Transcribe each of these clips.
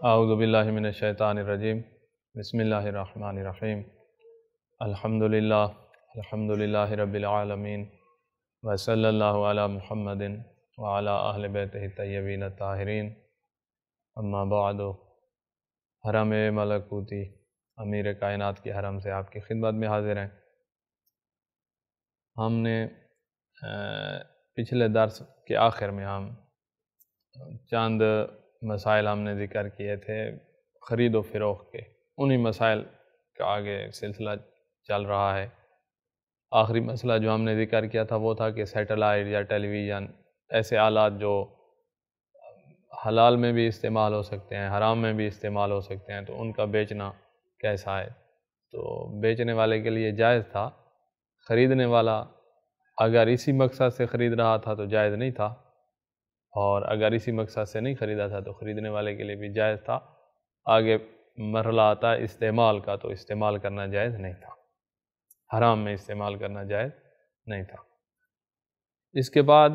اعوذ باللہ من الشیطان الرجیم بسم اللہ الرحمن الرحیم الحمدللہ رب العالمین وصلی اللہ علی محمد وعلی اہل بیتہ الطیبین الطاہرین اما بعد۔ حرم ملکوتی امیر کائنات کی حرم سے آپ کی خدمت میں حاضر ہیں۔ ہم نے پچھلے درس کے آخر میں ہم چند مسائل ہم نے ذکر کیے تھے خرید و فروخت کے، انہی مسائل کا آگے سلسلہ چل رہا ہے۔ آخری مسئلہ جو ہم نے ذکر کیا تھا وہ تھا کہ سیٹلائٹ یا ٹیلی ویژن ایسے آلات جو حلال میں بھی استعمال ہو سکتے ہیں، حرام میں بھی استعمال ہو سکتے ہیں، تو ان کا بیچنا کیسا ہے؟ تو بیچنے والے کے لیے جائز تھا، خریدنے والا اگر اسی مقصد سے خرید رہا تھا تو جائز نہیں تھا، اور اگر اسی مقصد سے نہیں خریدا تھا تو خریدنے والے کے لیے بھی جائز تھا۔ آگے مرحلہ آتا ہے استعمال کا، تو استعمال کرنا جائز نہیں تھا، حرام میں استعمال کرنا جائز نہیں تھا۔ اس کے بعد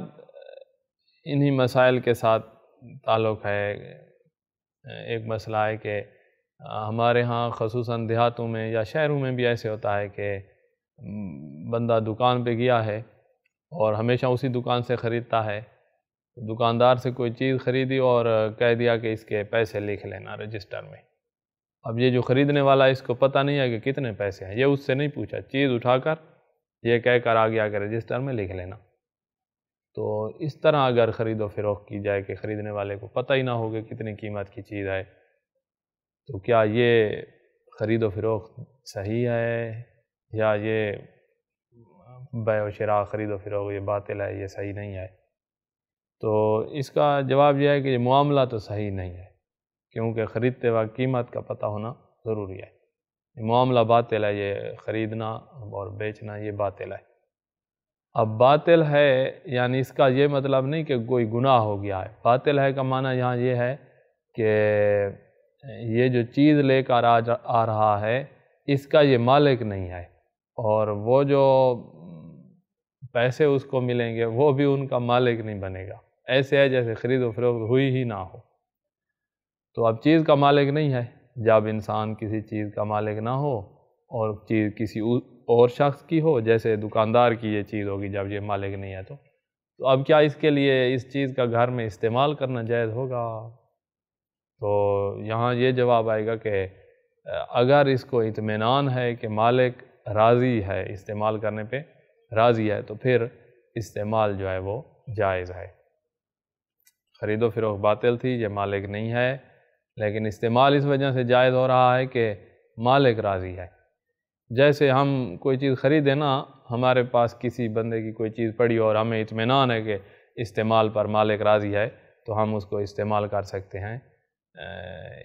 انہی مسائل کے ساتھ تعلق ہے ایک مسئلہ ہے کہ ہمارے ہاں خصوصاً دیہاتوں میں یا شہروں میں بھی ایسے ہوتا ہے کہ بندہ دکان پہ گیا ہے اور ہمیشہ اسی دکان سے خریدتا ہے، دکاندار سے کوئی چیز خریدی اور کہہ دیا کہ اس کے پیسے لکھ لینا رجسٹر میں۔ اب یہ جو خریدنے والا اس کو پتہ نہیں ہے کہ کتنے پیسے ہیں، یہ اس سے نہیں پوچھا، چیز اٹھا کر یہ کہہ کر آ گیا کہ رجسٹر میں لکھ لینا۔ تو اس طرح اگر خرید و فروخت کی جائے کہ خریدنے والے کو پتہ ہی نہ ہو کہ کتنی قیمت کی چیز ہے، تو کیا یہ خرید و فروخت صحیح ہے یا یہ بیع و شراء خرید و فروخت یہ باطل ہے، یہ صحیح نہیں ہے؟ تو اس کا جواب یہ ہے کہ یہ معاملہ تو صحیح نہیں ہے، کیونکہ خریدتے وقت قیمت کا پتہ ہونا ضروری ہے۔ یہ معاملہ باطل ہے، یہ خریدنا اور بیچنا یہ باطل ہے۔ اب باطل ہے یعنی اس کا یہ مطلب نہیں کہ کوئی گناہ ہو گیا ہے، باطل ہے کا معنی یہاں یہ ہے کہ یہ جو چیز لے کر آ رہا ہے اس کا یہ مالک نہیں ہے، اور وہ جو پیسے اس کو ملیں گے وہ بھی ان کا مالک نہیں بنے گا، ایسے ہے جیسے خرید و فروخت ہوئی ہی نہ ہو۔ تو اب چیز کا مالک نہیں ہے، جب انسان کسی چیز کا مالک نہ ہو اور چیز کسی اور شخص کی ہو، جیسے دکاندار کی یہ چیز ہوگی جب یہ مالک نہیں ہے، تو اب کیا اس کے لیے اس چیز کا گھر میں استعمال کرنا جائز ہوگا؟ تو یہاں یہ جواب آئے گا کہ اگر اس کو اطمینان ہے کہ مالک راضی ہے، استعمال کرنے پہ راضی ہے، تو پھر استعمال جو ہے وہ جائز ہے۔ خرید و فروخت باطل تھی، یہ مالک نہیں ہے، لیکن استعمال اس وجہ سے جائز ہو رہا ہے کہ مالک راضی ہے۔ جیسے ہم کوئی چیز خریدیں نا، ہمارے پاس کسی بندے کی کوئی چیز پڑی اور ہمیں اطمینان ہے کہ استعمال پر مالک راضی ہے، تو ہم اس کو استعمال کر سکتے ہیں۔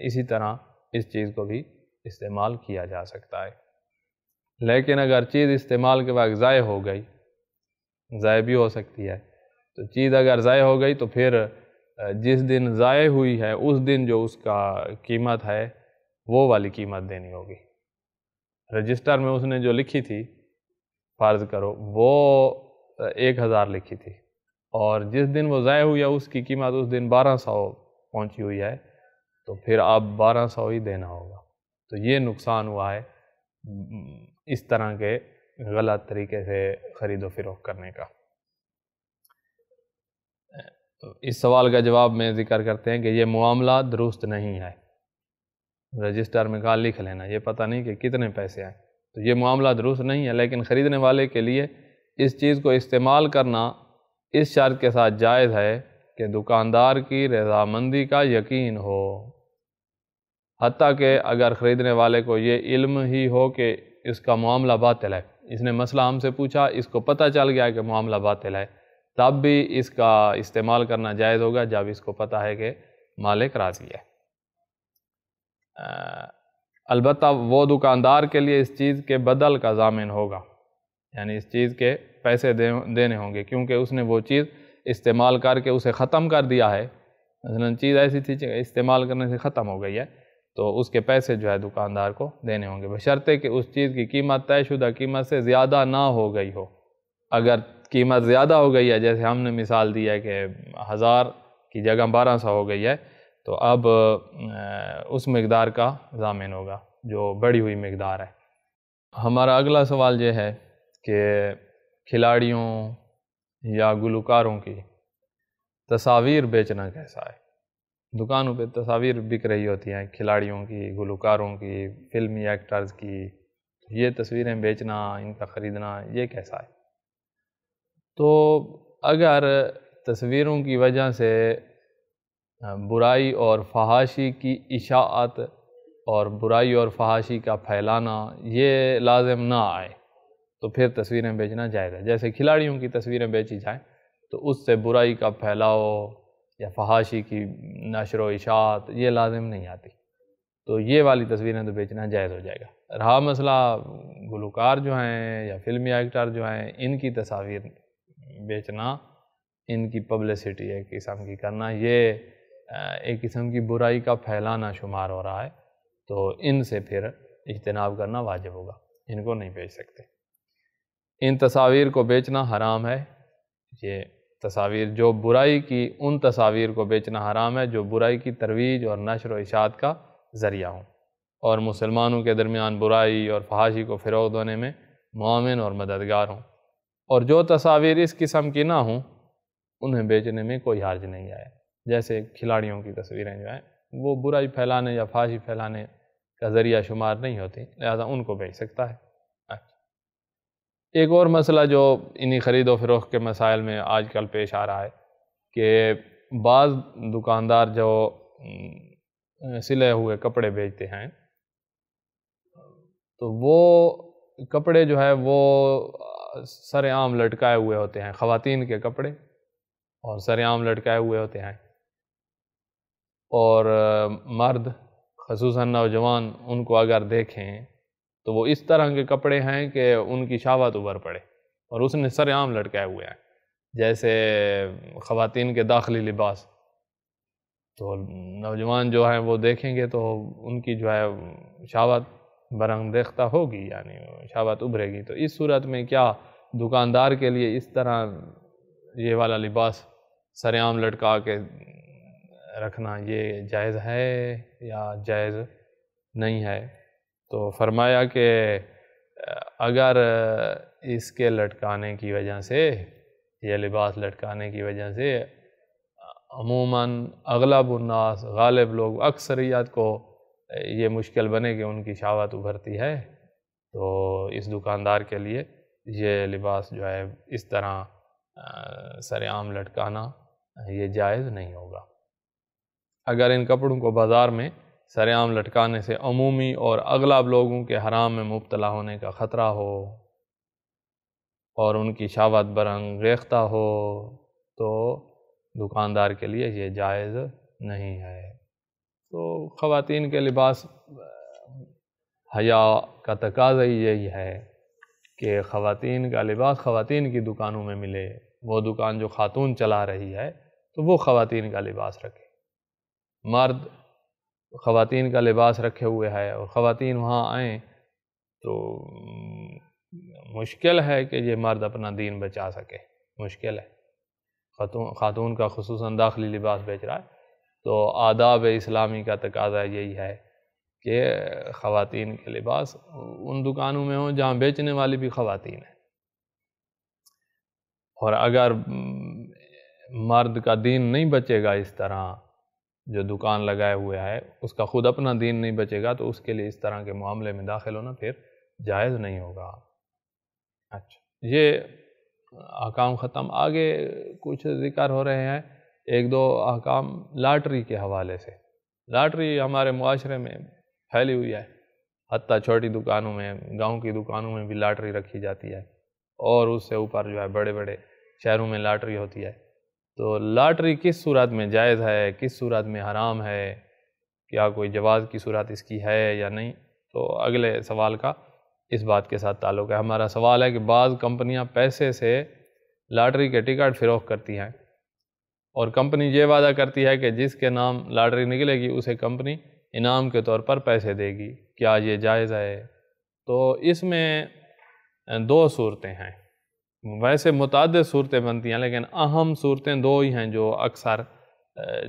اسی طرح اس چیز کو بھی استعمال کیا جا سکتا ہے۔ لیکن اگر چیز استعمال کے وقت ضائع ہو گئی، ضائع بھی ہو سکتی ہے، تو چیز اگر ضائع ہو گئی تو پھر جس دن ضائع ہوئی ہے اس دن جو اس کا قیمت ہے وہ والی قیمت دینی ہوگی۔ رجسٹر میں اس نے جو لکھی تھی فرض کرو وہ 1000 لکھی تھی، اور جس دن وہ ضائع ہوئی ہے اس کی قیمت اس دن 1200 پہنچی ہوئی ہے، تو پھر اب 1200 ہی دینا ہوگا۔ تو یہ نقصان ہوا ہے اس طرح کے غلط طریقے سے خرید و فروخت کرنے کا۔ اس سوال کا جواب میں ذکر کرتے ہیں کہ یہ معاملہ درست نہیں ہے۔ رجسٹر میں کہا لکھ لینا، یہ پتہ نہیں کہ کتنے پیسے ہیں، تو یہ معاملہ درست نہیں ہے، لیکن خریدنے والے کے لیے اس چیز کو استعمال کرنا اس شرط کے ساتھ جائز ہے کہ دکاندار کی رضامندی کا یقین ہو، حتیٰ کہ اگر خریدنے والے کو یہ علم ہی ہو کہ اس کا معاملہ باطل ہے، اس نے مسئلہ ہم سے پوچھا، اس کو پتہ چل گیا کہ معاملہ باطل ہے، تب بھی اس کا استعمال کرنا جائز ہوگا جب اس کو پتہ ہے کہ مالک راضی ہے۔ البتہ وہ دکاندار کے لیے اس چیز کے بدل کا ضامن ہوگا، یعنی اس چیز کے پیسے دینے ہوں گے، کیونکہ اس نے وہ چیز استعمال کر کے اسے ختم کر دیا ہے۔ مثلا چیز ایسی تھی کہ استعمال کرنے سے ختم ہو گئی ہے، تو اس کے پیسے جو ہے دکاندار کو دینے ہوں گے، بشرطے کہ اس چیز کی قیمت طے شدہ قیمت سے زیادہ نہ ہو گئی ہو۔ اگر قیمت زیادہ ہو گئی ہے، جیسے ہم نے مثال دی ہے کہ 1000 کی جگہ 1200 ہو گئی ہے، تو اب اس مقدار کا ضامن ہوگا جو بڑھی ہوئی مقدار ہے۔ ہمارا اگلا سوال یہ ہے کہ کھلاڑیوں یا گلوکاروں کی تصاویر بیچنا کیسا ہے؟ دکانوں پہ تصاویر بک رہی ہوتی ہیں کھلاڑیوں کی، گلوکاروں کی، فلمی ایکٹرز کی، یہ تصویریں بیچنا، ان کا خریدنا، یہ کیسا ہے؟ تو اگر تصویروں کی وجہ سے برائی اور فحاشی کی اشاعت اور برائی اور فحاشی کا پھیلانا یہ لازم نہ آئے تو پھر تصویریں بیچنا جائز ہے۔ جیسے کھلاڑیوں کی تصویریں بیچی جائیں تو اس سے برائی کا پھیلاؤ یا فحاشی کی نشر و اشاعت یہ لازم نہیں آتی، تو یہ والی تصویریں تو بیچنا جائز ہو جائے گا۔ رہا مسئلہ گلوکار جو ہیں یا فلمی ایکٹر جو ہیں، ان کی تصاویر بیچنا، ان کی پبلسٹی ایک قسم کی کرنا، یہ ایک قسم کی برائی کا پھیلانا شمار ہو رہا ہے، تو ان سے پھر اجتناب کرنا واجب ہوگا، ان کو نہیں بیچ سکتے۔ ان تصاویر کو بیچنا حرام ہے۔ یہ تصاویر جو برائی کی، ان تصاویر کو بیچنا حرام ہے جو برائی کی ترویج اور نشر و اشاعت کا ذریعہ ہوں اور مسلمانوں کے درمیان برائی اور فحاشی کو فروغ دینے میں معاون اور مددگار ہوں، اور جو تصاویر اس قسم کی نہ ہوں انہیں بیچنے میں کوئی حرج نہیں ہے۔ جیسے کھلاڑیوں کی تصویریں جو ہیں وہ برائی پھیلانے یا فحاشی پھیلانے کا ذریعہ شمار نہیں ہوتی، لہذا ان کو بیچ سکتا ہے۔ ایک اور مسئلہ جو انہی خرید و فروخت کے مسائل میں آج کل پیش آ رہا ہے کہ بعض دکاندار جو سلے ہوئے کپڑے بیچتے ہیں تو وہ کپڑے جو ہے وہ سر عام لٹکائے ہوئے ہوتے ہیں، خواتین کے کپڑے اور سر عام لٹکائے ہوئے ہوتے ہیں، اور مرد خصوصاً نوجوان ان کو اگر دیکھیں تو وہ اس طرح کے کپڑے ہیں کہ ان کی شہوت ابھر پڑے، اور اس نے سر عام لٹکائے ہوئے ہیں جیسے خواتین کے داخلی لباس، تو نوجوان جو ہیں وہ دیکھیں گے تو ان کی جو ہے شہوت برانگیختہ ہوگی، یعنی شہوت ابھرے گی۔ تو اس صورت میں کیا دکاندار کے لیے اس طرح یہ والا لباس سر عام لٹکا کے رکھنا یہ جائز ہے یا جائز نہیں ہے؟ تو فرمایا کہ اگر اس کے لٹکانے کی وجہ سے، یہ لباس لٹکانے کی وجہ سے عموماً اغلب الناس، غالب لوگ، اکثریت کو یہ مشکل بنے کہ ان کی شہوت ابھرتی ہے، تو اس دکاندار کے لیے یہ لباس جو ہے اس طرح سر عام لٹکانا یہ جائز نہیں ہوگا۔ اگر ان کپڑوں کو بازار میں سر عام لٹکانے سے عمومی اور اغلب لوگوں کے حرام میں مبتلا ہونے کا خطرہ ہو اور ان کی شہوت برانگیختہ ہو تو دکاندار کے لیے یہ جائز نہیں ہے۔ تو خواتین کے لباس، حیا کا تقاضا ہی یہی ہے کہ خواتین کا لباس خواتین کی دکانوں میں ملے، وہ دکان جو خاتون چلا رہی ہے تو وہ خواتین کا لباس رکھے۔ مرد خواتین کا لباس رکھے ہوئے ہے اور خواتین وہاں آئیں تو مشکل ہے کہ یہ مرد اپنا دین بچا سکے، مشکل ہے۔ خاتون کا خصوصاً داخلی لباس بیچ رہا ہے تو آداب اسلامی کا تقاضا یہی ہے کہ خواتین کے لباس ان دکانوں میں ہوں جہاں بیچنے والی بھی خواتین ہیں، اور اگر مرد کا دین نہیں بچے گا اس طرح، جو دکان لگائے ہوئے ہے اس کا خود اپنا دین نہیں بچے گا تو اس کے لیے اس طرح کے معاملے میں داخل ہونا پھر جائز نہیں ہوگا۔ اچھا، یہ احکام ختم، آگے کچھ ذکر ہو رہے ہیں، ایک دو احکام لاٹری کے حوالے سے۔ لاٹری ہمارے معاشرے میں پھیلی ہوئی ہے، حتیٰ چھوٹی دکانوں میں، گاؤں کی دکانوں میں بھی لاٹری رکھی جاتی ہے، اور اس سے اوپر جو ہے بڑے بڑے شہروں میں لاٹری ہوتی ہے۔ تو لاٹری کس صورت میں جائز ہے، کس صورت میں حرام ہے، کیا کوئی جواز کی صورت اس کی ہے یا نہیں، تو اگلے سوال کا اس بات کے ساتھ تعلق ہے۔ ہمارا سوال ہے کہ بعض کمپنیاں پیسے سے لاٹری کے ٹکٹ فروخت کرتی ہیں، اور کمپنی یہ وعدہ کرتی ہے کہ جس کے نام لاٹری نکلے گی اسے کمپنی انعام کے طور پر پیسے دے گی، کیا یہ جائز ہے؟ تو اس میں دو صورتیں ہیں، ویسے متعدد صورتیں بنتی ہیں لیکن اہم صورتیں دو ہی ہیں جو اکثر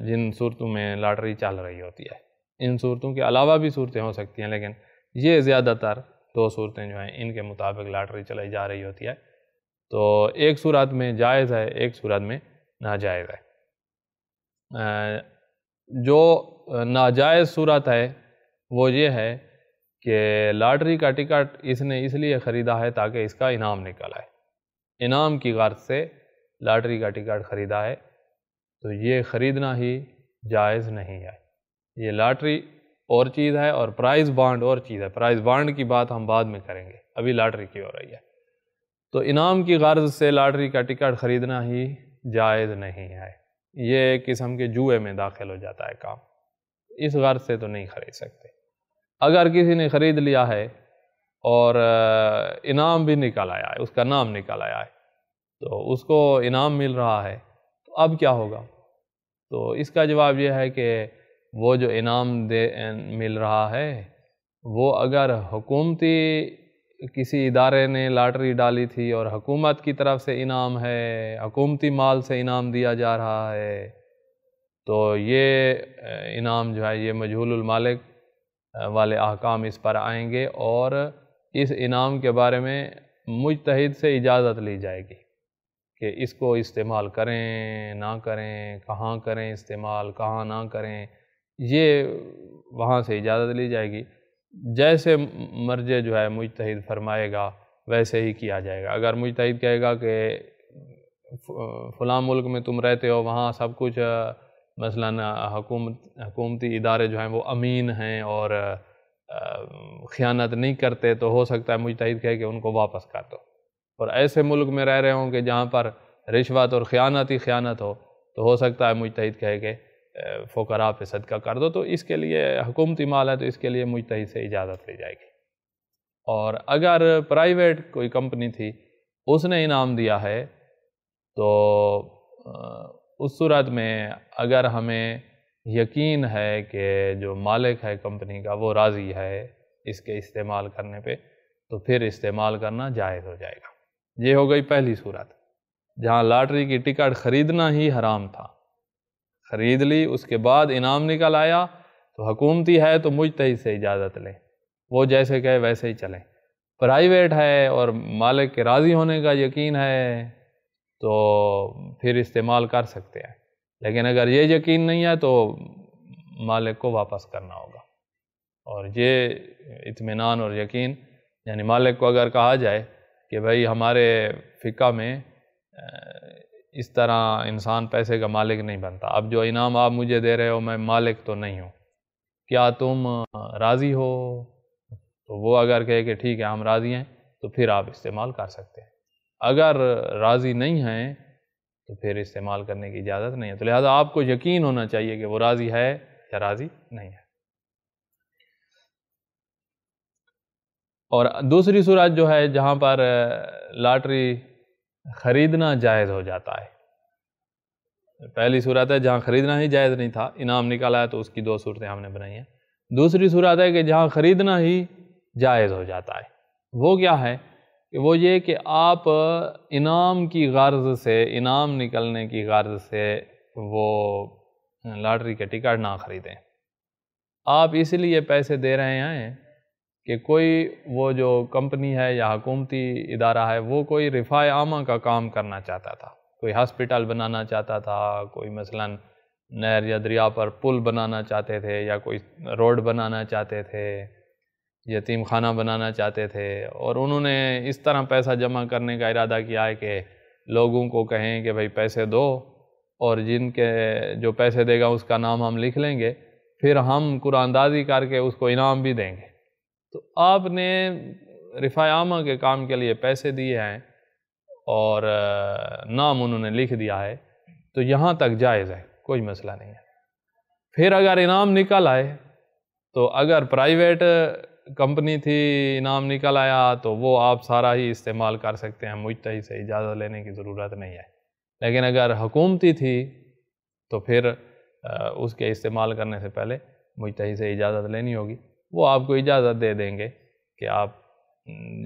جن صورتوں میں لاٹری چل رہی ہوتی ہے۔ ان صورتوں کے علاوہ بھی صورتیں ہو سکتی ہیں، لیکن یہ زیادہ تر 2 صورتیں جو ہیں ان کے مطابق لاٹری چلائی جا رہی ہوتی ہے۔ تو ایک صورت میں جائز ہے، ایک صورت میں ناجائز ہے۔ جو ناجائز صورت ہے وہ یہ ہے کہ لاٹری کا ٹکٹ اس نے اس لیے خریدا ہے تاکہ اس کا انعام نکل آئے، انعام کی غرض سے لاٹری کا ٹکٹ خریدا ہے، تو یہ خریدنا ہی جائز نہیں ہے۔ یہ لاٹری اور چیز ہے اور پرائز بانڈ اور چیز ہے۔ پرائز بانڈ کی بات ہم بعد میں کریں گے، ابھی لاٹری کی ہو رہی ہے۔ تو انعام کی غرض سے لاٹری کا ٹکٹ خریدنا ہی جائز نہیں ہے، یہ ایک قسم کے جوئے میں داخل ہو جاتا ہے کام، اس غرض سے تو نہیں خرید سکتے۔ اگر کسی نے خرید لیا ہے اور انعام بھی نکل آیا ہے، اس کا نام نکل آیا ہے، تو اس کو انعام مل رہا ہے، تو اب کیا ہوگا؟ تو اس کا جواب یہ ہے کہ وہ جو انعام مل رہا ہے وہ اگر حکومتی کسی ادارے نے لاٹری ڈالی تھی اور حکومت کی طرف سے انعام ہے، حکومتی مال سے انعام دیا جا رہا ہے، تو یہ انعام جو ہے یہ مجہول المالک والے احکام اس پر آئیں گے، اور اس انعام کے بارے میں مجتہد سے اجازت لی جائے گی کہ اس کو استعمال کریں نہ کریں، کہاں کریں استعمال، کہاں نہ کریں، یہ وہاں سے اجازت لی جائے گی۔ جیسے مرجع جو ہے مجتہد فرمائے گا ویسے ہی کیا جائے گا۔ اگر مجتہد کہے گا کہ فلاں ملک میں تم رہتے ہو، وہاں سب کچھ مثلاً حکومتی ادارے جو ہیں وہ امین ہیں اور خیانت نہیں کرتے، تو ہو سکتا ہے مجتہد کہے کہ ان کو واپس کر دو۔ اور ایسے ملک میں رہ رہے ہوں کہ جہاں پر رشوت اور خیانت ہی خیانت ہو، تو ہو سکتا ہے مجتہد کہے کہ فقراء پہ صدقہ کر دو، تو اس کے لیے حکومتی مال ہے تو اس کے لیے مجتہد سے اجازت لی جائے گی۔ اور اگر پرائیویٹ کوئی کمپنی تھی، اس نے انعام دیا ہے، تو اس صورت میں اگر ہمیں یقین ہے کہ جو مالک ہے کمپنی کا وہ راضی ہے اس کے استعمال کرنے پہ، تو پھر استعمال کرنا جائز ہو جائے گا۔ یہ ہو گئی پہلی صورت، جہاں لاٹری کی ٹکٹ خریدنا ہی حرام تھا، خرید لی، اس کے بعد انعام نکل آیا، تو حکومتی ہے تو مجتہد سے اجازت لیں، وہ جیسے کہے ویسے ہی چلیں۔ پرائیویٹ ہے اور مالک کے راضی ہونے کا یقین ہے تو پھر استعمال کر سکتے ہیں، لیکن اگر یہ یقین نہیں ہے تو مالک کو واپس کرنا ہوگا۔ اور یہ اطمینان اور یقین، یعنی مالک کو اگر کہا جائے کہ بھائی ہمارے فقہ میں اس طرح انسان پیسے کا مالک نہیں بنتا، اب جو انعام آپ مجھے دے رہے ہو میں مالک تو نہیں ہوں، کیا تم راضی ہو؟ تو وہ اگر کہے کہ ٹھیک ہے ہم راضی ہیں، تو پھر آپ استعمال کر سکتے ہیں۔ اگر راضی نہیں ہیں تو پھر استعمال کرنے کی اجازت نہیں ہے، تو لہٰذا آپ کو یقین ہونا چاہیے کہ وہ راضی ہے یا راضی نہیں ہے۔ اور دوسری صورت جو ہے جہاں پر لاٹری خریدنا جائز ہو جاتا ہے، پہلی صورت ہے جہاں خریدنا ہی جائز نہیں تھا، انعام نکالا ہے، تو اس کی 2 صورتیں ہم نے بنائی ہیں۔ دوسری صورت ہے کہ جہاں خریدنا ہی جائز ہو جاتا ہے، وہ کیا ہے؟ کہ وہ یہ کہ آپ انعام کی غرض سے، انعام نکلنے کی غرض سے وہ لاٹری کے ٹکٹ نہ خریدیں۔ آپ اس لیے پیسے دے رہے ہیں کہ کوئی وہ جو کمپنی ہے یا حکومتی ادارہ ہے وہ کوئی رفاع عامہ کا کام کرنا چاہتا تھا، کوئی ہاسپٹل بنانا چاہتا تھا، کوئی مثلاً نہر یا دریا پر پل بنانا چاہتے تھے، یا کوئی روڈ بنانا چاہتے تھے، یتیم خانہ بنانا چاہتے تھے، اور انہوں نے اس طرح پیسہ جمع کرنے کا ارادہ کیا ہے کہ لوگوں کو کہیں کہ بھائی پیسے دو، اور جن کے جو پیسے دے گا اس کا نام ہم لکھ لیں گے، پھر ہم قرآن اندازی کر کے اس کو انعام بھی دیں گے۔ تو آپ نے رفاع عامہ کے کام کے لیے پیسے دیے ہیں اور نام انہوں نے لکھ دیا ہے، تو یہاں تک جائز ہے، کوئی مسئلہ نہیں ہے۔ پھر اگر انعام نکل آئے، تو اگر پرائیویٹ کمپنی تھی انعام نکل آیا تو وہ آپ سارا ہی استعمال کر سکتے ہیں، مجتہد سے اجازت لینے کی ضرورت نہیں ہے۔ لیکن اگر حکومتی تھی تو پھر اس کے استعمال کرنے سے پہلے مجتہد سے اجازت لینی ہوگی، وہ آپ کو اجازت دے دیں گے کہ آپ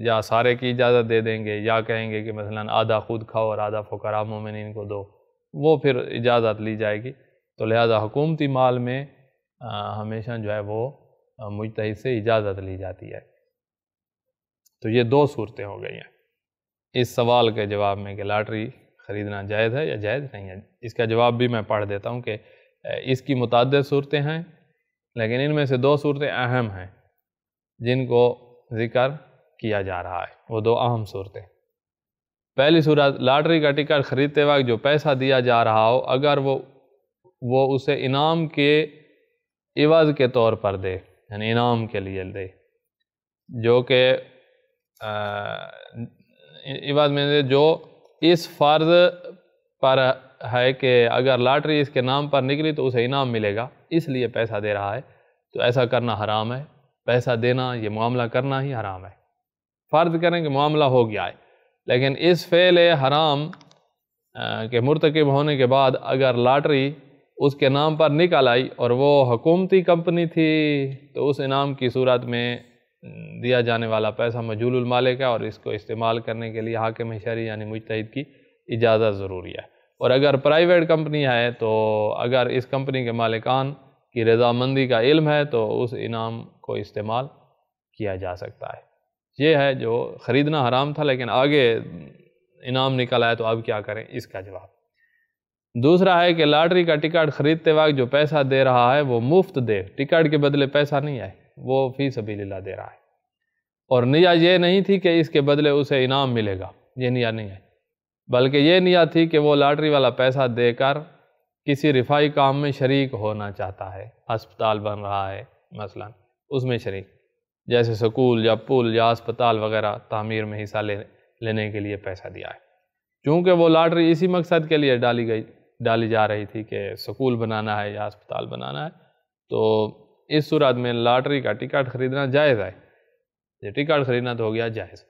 یا سارے کی اجازت دے دیں گے، یا کہیں گے کہ مثلاً آدھا خود کھاؤ اور آدھا فقراء مومنین کو دو، وہ پھر اجازت لی جائے گی۔ تو لہذا حکومتی مال میں ہمیشہ جو ہے وہ مجتہد سے اجازت لی جاتی ہے۔ تو یہ دو صورتیں ہو گئی ہیں اس سوال کے جواب میں کہ لاٹری خریدنا جائز ہے یا جائز نہیں ہے۔ اس کا جواب بھی میں پڑھ دیتا ہوں کہ اس کی متعدد صورتیں ہیں، لیکن ان میں سے دو صورتیں اہم ہیں جن کو ذکر کیا جا رہا ہے، وہ دو اہم صورتیں۔ پہلی صورت، لاٹری کا ٹکٹ خریدتے وقت جو پیسہ دیا جا رہا ہو، اگر وہ اسے انعام کے عوض کے طور پر دے، یعنی انعام کے لیے دے، جو کہ عوض میں دے جو اس فرض پر ہے کہ اگر لاٹری اس کے نام پر نکلی تو اسے انعام ملے گا، اس لیے پیسہ دے رہا ہے، تو ایسا کرنا حرام ہے۔ پیسہ دینا، یہ معاملہ کرنا ہی حرام ہے۔ فرض کریں کہ معاملہ ہو گیا ہے، لیکن اس فعل حرام کے مرتکب ہونے کے بعد اگر لاٹری اس کے نام پر نکل آئی اور وہ حکومتی کمپنی تھی تو اس انعام کی صورت میں دیا جانے والا پیسہ مجہول المالک ہے اور اس کو استعمال کرنے کے لیے حاکم شرعی یعنی مجتہد کی اجازت ضروری ہے۔ اور اگر پرائیویٹ کمپنی ہے تو اگر اس کمپنی کے مالکان کی رضامندی کا علم ہے تو اس انعام کو استعمال کیا جا سکتا ہے۔ یہ ہے جو خریدنا حرام تھا لیکن آگے انعام نکل آیا تو اب کیا کریں، اس کا جواب۔ دوسرا ہے کہ لاٹری کا ٹکٹ خریدتے وقت جو پیسہ دے رہا ہے وہ مفت دے، ٹکٹ کے بدلے پیسہ نہیں ہے، وہ فی سبیل اللہ دے رہا ہے، اور نیت یہ نہیں تھی کہ اس کے بدلے اسے انعام ملے گا، یہ نیت نہیں ہے، بلکہ یہ نیت تھی کہ وہ لاٹری والا پیسہ دے کر کسی رفائی کام میں شریک ہونا چاہتا ہے۔ ہسپتال بن رہا ہے مثلا، اس میں شریک، جیسے سکول یا پل یا اسپتال وغیرہ تعمیر میں حصہ لینے کے لیے پیسہ دیا ہے۔ چونکہ وہ لاٹری اسی مقصد کے لیے ڈالی جا رہی تھی کہ سکول بنانا ہے یا اسپتال بنانا ہے، تو اس صورت میں لاٹری کا ٹکٹ خریدنا جائز ہے۔ یہ ٹکٹ خریدنا تو ہو گیا جائز۔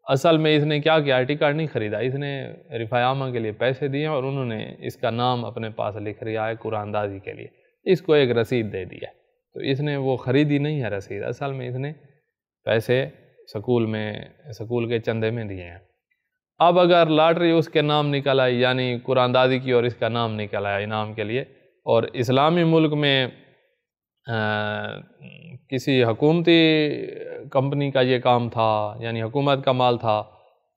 اصل میں اس نے کیا کیا ہے، ٹکٹ نہیں خریدا، اس نے رفاع عامہ کے لیے پیسے دیے اور انہوں نے اس کا نام اپنے پاس لکھ رہا ہے قرآن اندازی کے لیے، اس کو ایک رسید دے دیا، تو اس نے وہ خریدی نہیں ہے رسید، اصل میں اس نے پیسے سکول کے چندے میں دیے ہیں۔ اب اگر لاٹری اس کے نام نکل آئی، یعنی قرآن اندازی کی اور اس کا نام نکل آیا انعام کے لیے، اور اسلامی ملک میں کسی حکومتی کمپنی کا یہ کام تھا، یعنی حکومت کا مال تھا،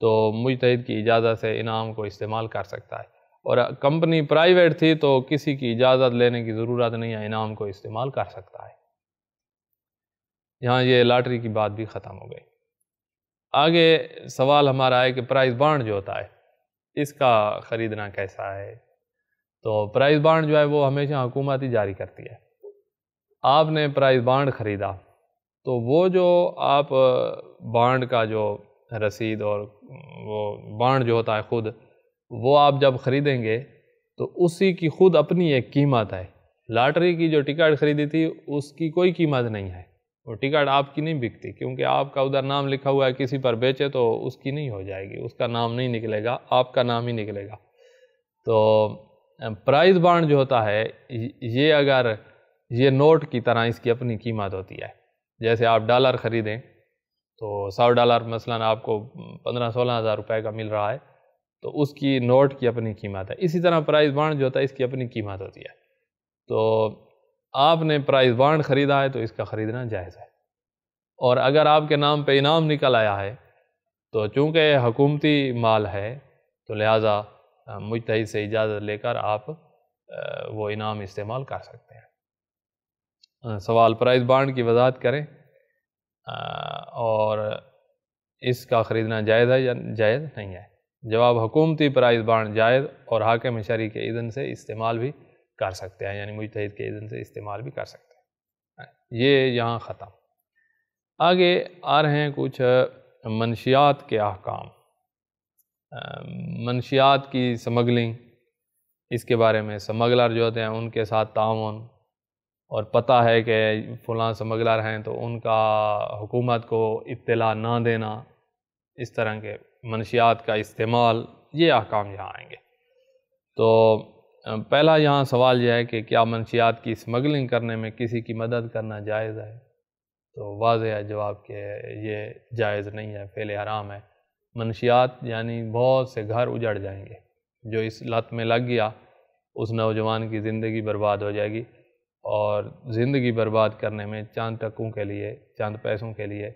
تو مجتہد کی اجازت سے انعام کو استعمال کر سکتا ہے، اور کمپنی پرائیویٹ تھی تو کسی کی اجازت لینے کی ضرورت نہیں ہے، انعام کو استعمال کر سکتا ہے۔ یہاں یہ لاٹری کی بات بھی ختم ہو گئی۔ آگے سوال ہمارا ہے کہ پرائز بانڈ جو ہوتا ہے اس کا خریدنا کیسا ہے؟ تو پرائز بانڈ جو ہے وہ ہمیشہ حکومت ہی جاری کرتی ہے۔ آپ نے پرائز بانڈ خریدا تو وہ جو آپ بانڈ کا جو رسید اور وہ بانڈ جو ہوتا ہے خود، وہ آپ جب خریدیں گے تو اسی کی خود اپنی ایک قیمت ہے۔ لاٹری کی جو ٹکٹ خریدی تھی اس کی کوئی قیمت نہیں ہے، وہ ٹکٹ آپ کی نہیں بکتی، کیونکہ آپ کا ادھر نام لکھا ہوا ہے، کسی پر بیچے تو اس کی نہیں ہو جائے گی، اس کا نام نہیں نکلے گا، آپ کا نام ہی نکلے گا۔ تو پرائز بانڈ جو ہوتا ہے یہ اگر یہ نوٹ کی طرح اس کی اپنی قیمت ہوتی ہے، جیسے آپ ڈالر خریدیں تو $100 مثلا آپ کو 15-16 ہزار روپے کا مل رہا ہے، تو اس کی نوٹ کی اپنی قیمت ہے۔ اسی طرح پرائز بانڈ جو ہوتا ہے اس کی اپنی قیمت ہوتی ہے۔ تو آپ نے پرائز بانڈ خریدا ہے تو اس کا خریدنا جائز ہے، اور اگر آپ کے نام پہ انعام نکل آیا ہے تو چونکہ حکومتی مال ہے تو لہٰذا مجتہد سے اجازت لے کر آپ وہ انعام استعمال کر سکتے ہیں۔ سوال پرائز بانڈ کی وضاحت کریں اور اس کا خریدنا جائز ہے یا جائز نہیں ہے؟ جواب، حکومتی پرائز بانڈ جائز اور حاکم شرعی کے اذن سے استعمال بھی کر سکتے ہیں، یعنی مجتہد کے اذن سے استعمال بھی کر سکتے ہیں۔ یہ یہاں ختم۔ آگے آ رہے ہیں کچھ منشیات کے احکام۔ منشیات کی سمگلنگ، اس کے بارے میں سمگلر جو ہوتے ہیں ان کے ساتھ تعاون، اور پتہ ہے کہ فلاں سمگلر ہیں تو ان کا حکومت کو اطلاع نہ دینا، اس طرح کے منشیات کا استعمال، یہ احکام یہاں آئیں گے۔ تو پہلا یہاں سوال یہ ہے کہ کیا منشیات کی سمگلنگ کرنے میں کسی کی مدد کرنا جائز ہے؟ تو واضح ہے جواب کہ یہ جائز نہیں ہے، فعل حرام ہے۔ منشیات یعنی بہت سے گھر اجڑ جائیں گے، جو اس لت میں لگ گیا اس نوجوان کی زندگی برباد ہو جائے گی، اور زندگی برباد کرنے میں چند ٹکوں کے لیے، چند پیسوں کے لیے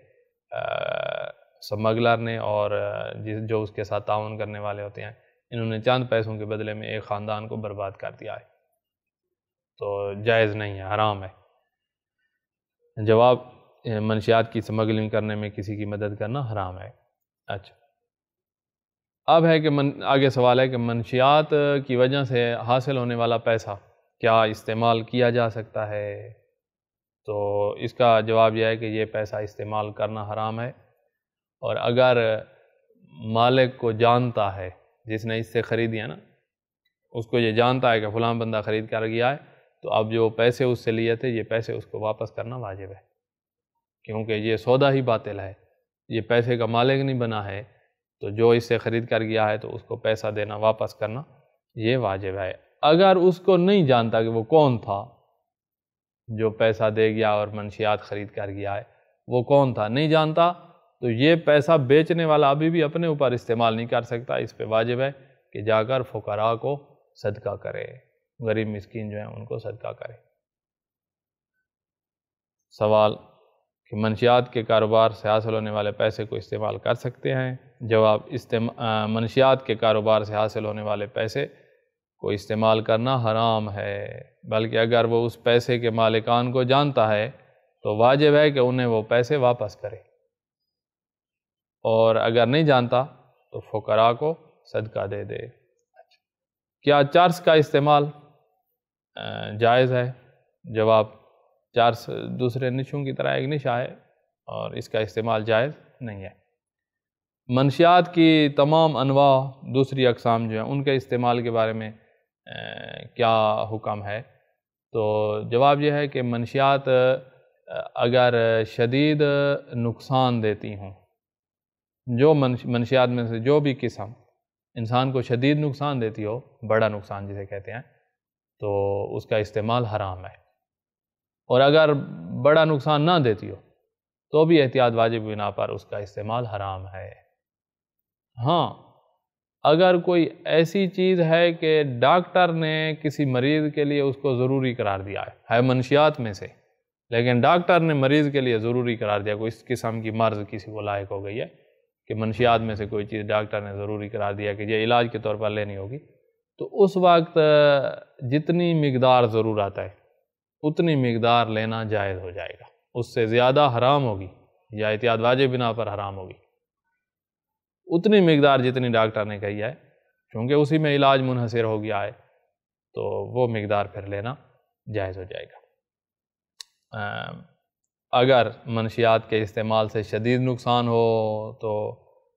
سمگلر نے اور جو اس کے ساتھ تعاون کرنے والے ہوتے ہیں، انہوں نے چند پیسوں کے بدلے میں ایک خاندان کو برباد کر دیا ہے۔ تو جائز نہیں ہے، حرام ہے۔ جواب، منشیات کی سمگلنگ کرنے میں کسی کی مدد کرنا حرام ہے۔ اچھا، اب ہے کہ آگے سوال ہے کہ منشیات کی وجہ سے حاصل ہونے والا پیسہ کیا استعمال کیا جا سکتا ہے؟ تو اس کا جواب یہ ہے کہ یہ پیسہ استعمال کرنا حرام ہے، اور اگر مالک کو جانتا ہے، جس نے اس سے خریدی ہے نا، اس کو یہ جانتا ہے کہ فلاں بندہ خرید کر گیا ہے، تو اب جو پیسے اس سے لیے تھے یہ پیسے اس کو واپس کرنا واجب ہے، کیونکہ یہ سودا ہی باطل ہے، یہ پیسے کا مالک نہیں بنا ہے، تو جو اس سے خرید کر گیا ہے تو اس کو پیسہ دینا، واپس کرنا یہ واجب ہے۔ اگر اس کو نہیں جانتا کہ وہ کون تھا جو پیسہ دے گیا اور منشیات خرید کر گیا ہے، وہ کون تھا نہیں جانتا، تو یہ پیسہ بیچنے والا ابھی بھی اپنے اوپر استعمال نہیں کر سکتا، اس پہ واجب ہے کہ جا کر فقراء کو صدقہ کرے، غریب مسکین جو ہیں ان کو صدقہ کرے۔ سوال کہ منشیات کے کاروبار سے حاصل ہونے والے پیسے کو استعمال کر سکتے ہیں؟ جواب، منشیات کے کاروبار سے حاصل ہونے والے پیسے کو استعمال کرنا حرام ہے، بلکہ اگر وہ اس پیسے کے مالکان کو جانتا ہے تو واجب ہے کہ انہیں وہ پیسے واپس کرے، اور اگر نہیں جانتا تو فقراء کو صدقہ دے دے۔ کیا چرس کا استعمال جائز ہے؟ جواب، چرس دوسرے نشوں کی طرح ایک نشہ ہے اور اس کا استعمال جائز نہیں ہے۔ منشیات کی تمام انواع دوسری اقسام جو ہیں ان کے استعمال کے بارے میں کیا حکم ہے؟ تو جواب یہ ہے کہ منشیات اگر شدید نقصان دیتی ہوں، جو منشیات میں سے جو بھی قسم انسان کو شدید نقصان دیتی ہو، بڑا نقصان جسے کہتے ہیں، تو اس کا استعمال حرام ہے، اور اگر بڑا نقصان نہ دیتی ہو تو بھی احتیاط واجب بنا پر اس کا استعمال حرام ہے۔ ہاں، اگر کوئی ایسی چیز ہے کہ ڈاکٹر نے کسی مریض کے لیے اس کو ضروری قرار دیا ہے منشیات میں سے، لیکن ڈاکٹر نے مریض کے لیے ضروری قرار دیا، کوئی اس قسم کی مرض کسی کو لاحق ہو گئی ہے کہ منشیات میں سے کوئی چیز ڈاکٹر نے ضروری قرار دیا کہ یہ علاج کے طور پر لینی ہوگی، تو اس وقت جتنی مقدار ضرورت ہے اتنی مقدار لینا جائز ہو جائے گا، اس سے زیادہ حرام ہوگی یا احتیاط واجب بنا پر حرام ہوگی۔ اتنی مقدار جتنی ڈاکٹر نے کہی ہے، کیونکہ اسی میں علاج منحصر ہو گیا ہے، تو وہ مقدار پھر لینا جائز ہو جائے گا۔ اگر منشیات کے استعمال سے شدید نقصان ہو تو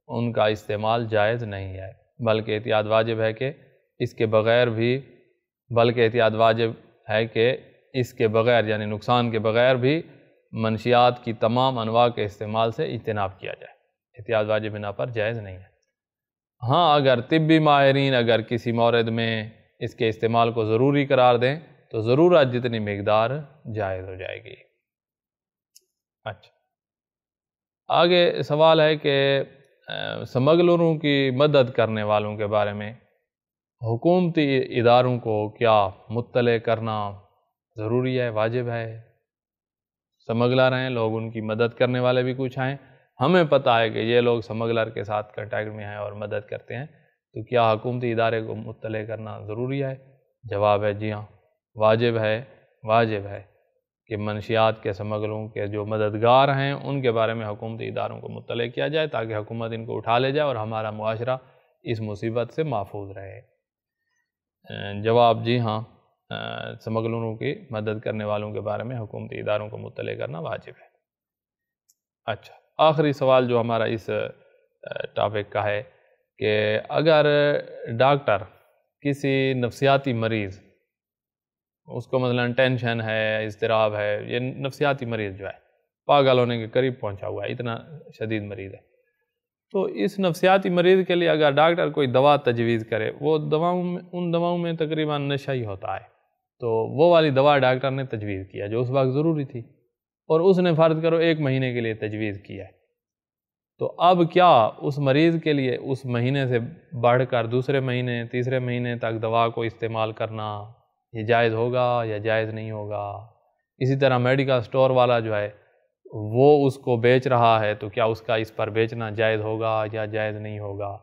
ان کا استعمال جائز نہیں ہے، بلکہ احتیاط واجب ہے کہ اس کے بغیر یعنی نقصان کے بغیر بھی منشیات کی تمام انواع کے استعمال سے اجتناب کیا جائے، احتیاط واجب بنا پر جائز نہیں ہے۔ ہاں، اگر طبی ماہرین اگر کسی مورد میں اس کے استعمال کو ضروری قرار دیں تو ضرورت جتنی مقدار جائز ہو جائے گی۔ اچھا، آگے سوال ہے کہ سمگلروں کی مدد کرنے والوں کے بارے میں حکومتی اداروں کو کیا مطلع کرنا ضروری ہے، واجب ہے؟ سمگلر ہیں لوگ، ان کی مدد کرنے والے بھی کچھ ہیں، ہمیں پتہ ہے کہ یہ لوگ سمگلر کے ساتھ کنٹیکٹ میں ہیں اور مدد کرتے ہیں، تو کیا حکومتی ادارے کو مطلع کرنا ضروری ہے؟ جواب ہے جی ہاں، واجب ہے کہ منشیات کے سمگلروں کے جو مددگار ہیں ان کے بارے میں حکومتی اداروں کو مطلع کیا جائے تاکہ حکومت ان کو اٹھا لے جائے اور ہمارا معاشرہ اس مصیبت سے محفوظ رہے۔ جواب جی ہاں، سمگلروں کی مدد کرنے والوں کے بارے میں حکومتی اداروں کو مطلع کرنا واجب ہے۔ اچھا، آخری سوال جو ہمارا اس ٹاپک کا ہے کہ اگر ڈاکٹر کسی نفسیاتی مریض، اس کو مثلا ٹینشن ہے، اضطراب ہے، یہ نفسیاتی مریض جو ہے پاگل ہونے کے قریب پہنچا ہوا ہے، اتنا شدید مریض ہے، تو اس نفسیاتی مریض کے لیے اگر ڈاکٹر کوئی دوا تجویز کرے، وہ ان دواؤں میں تقریباً نشہ ہی ہوتا ہے، تو وہ والی دوا ڈاکٹر نے تجویز کیا جو اس وقت ضروری تھی، اور اس نے فرض کرو 1 مہینے کے لیے تجویز کیا ہے، تو اب کیا اس مریض کے لیے اس مہینے سے بڑھ کر دوسرے مہینے تیسرے مہینے تک دوا کو استعمال کرنا یہ جائز ہوگا یا جائز نہیں ہوگا؟ اسی طرح میڈیکل سٹور والا جو ہے وہ اس کو بیچ رہا ہے، تو کیا اس کا اس پر بیچنا جائز ہوگا یا جائز نہیں ہوگا؟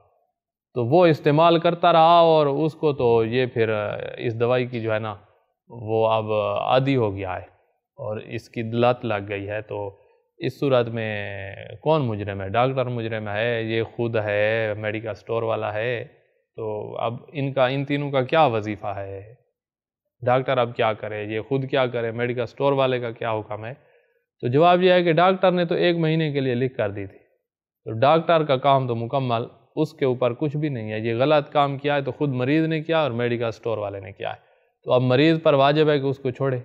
تو وہ استعمال کرتا رہا اور اس کو تو یہ پھر اس دوائی کی جو ہے نا وہ اب عادی ہو گیا ہے اور اس کی لت لگ گئی ہے، تو اس صورت میں کون مجرم ہے؟ ڈاکٹر مجرم ہے، یہ خود ہے، میڈیکل سٹور والا ہے؟ تو اب ان تینوں کا کیا وظیفہ ہے؟ ڈاکٹر اب کیا کرے؟ یہ خود کیا کرے؟ میڈیکل سٹور والے کا کیا حکم ہے؟ تو جواب یہ ہے کہ ڈاکٹر نے تو 1 مہینے کے لیے لکھ کر دی تھی، تو ڈاکٹر کا کام تو مکمل، اس کے اوپر کچھ بھی نہیں ہے۔ یہ غلط کام کیا ہے تو خود مریض نے کیا اور میڈیکل سٹور والے نے کیا ہے، تو اب مریض پر واجب ہے کہ اس کو چھوڑے،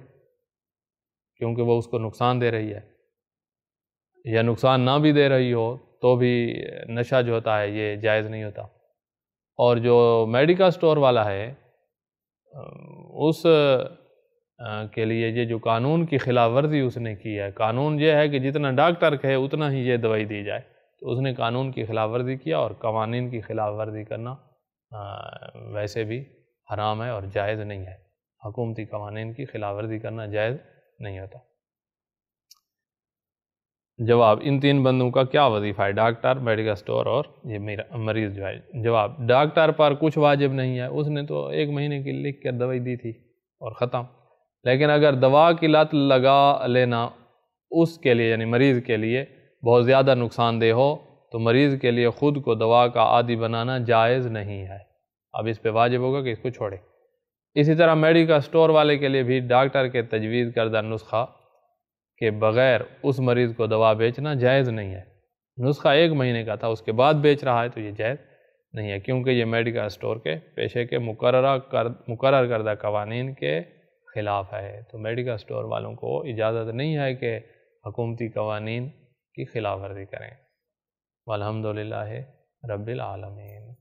کیونکہ وہ اس کو نقصان دے رہی ہے، یا نقصان نہ بھی دے رہی ہو تو بھی نشہ جو ہوتا ہے یہ جائز نہیں ہوتا۔ اور جو میڈیکل سٹور والا ہے اس کے لیے یہ جو قانون کی خلاف ورزی اس نے کی ہے، قانون یہ ہے کہ جتنا ڈاکٹر کہے اتنا ہی یہ دوائی دی جائے، تو اس نے قانون کی خلاف ورزی کیا، اور قوانین کی خلاف ورزی کرنا ویسے بھی حرام ہے اور جائز نہیں ہے۔ حکومتی قوانین کی خلاف ورزی کرنا جائز نہیں ہوتا۔ جواب، ان 3 بندوں کا کیا وظیفہ ہے؟ ڈاکٹر، میڈیکل سٹور اور یہ مریض جو ہے۔ جواب، ڈاکٹر پر کچھ واجب نہیں ہے، اس نے تو 1 مہینے کی لکھ کر دوائی دی تھی اور ختم۔ لیکن اگر دوا کی لت لگا لینا اس کے لیے یعنی مریض کے لیے بہت زیادہ نقصان دہ ہو تو مریض کے لیے خود کو دوا کا عادی بنانا جائز نہیں ہے، اب اس پہ واجب ہوگا کہ اس کو چھوڑے۔ اسی طرح میڈیکل سٹور والے کے لیے بھی ڈاکٹر کے تجویز کردہ نسخہ کے بغیر اس مریض کو دوا بیچنا جائز نہیں ہے۔ نسخہ 1 مہینے کا تھا، اس کے بعد بیچ رہا ہے تو یہ جائز نہیں ہے، کیونکہ یہ میڈیکل سٹور کے پیشے کے مقرر کردہ قوانین کے خلاف ہے۔ تو میڈیکل سٹور والوں کو اجازت نہیں ہے کہ حکومتی قوانین کی خلاف ورزی کریں۔ والحمدللہ رب العالمین۔